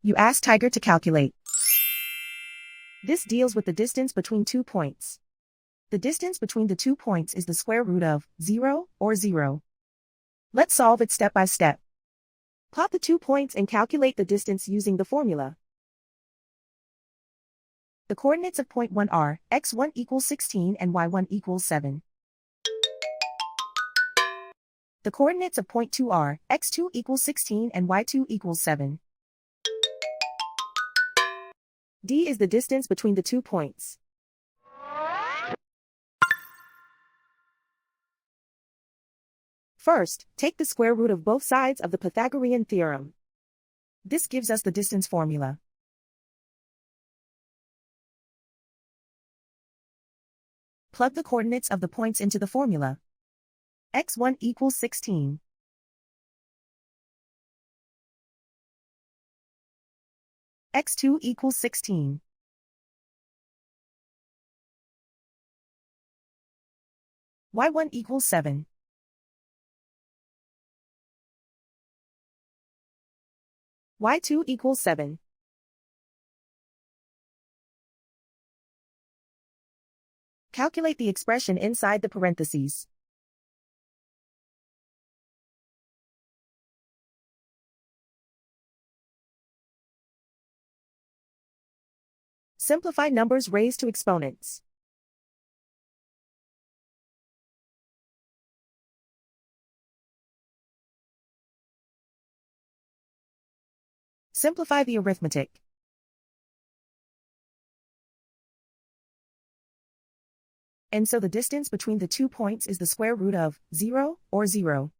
You ask Tiger to calculate. This deals with the distance between 2 points. The distance between the 2 points is the square root of 0 or 0. Let's solve it step by step. Plot the 2 points and calculate the distance using the formula. The coordinates of point 1 are x1 equals 16 and y1 equals 7. The coordinates of point 2 are x2 equals 16 and y2 equals 7. D is the distance between the 2 points. First, take the square root of both sides of the Pythagorean theorem. This gives us the distance formula. Plug the coordinates of the points into the formula. x1 equals 16. x2 equals 16. y1 equals 7. y2 equals 7. Calculate the expression inside the parentheses. Simplify numbers raised to exponents. Simplify the arithmetic. And so the distance between the 2 points is the square root of 0 or 0.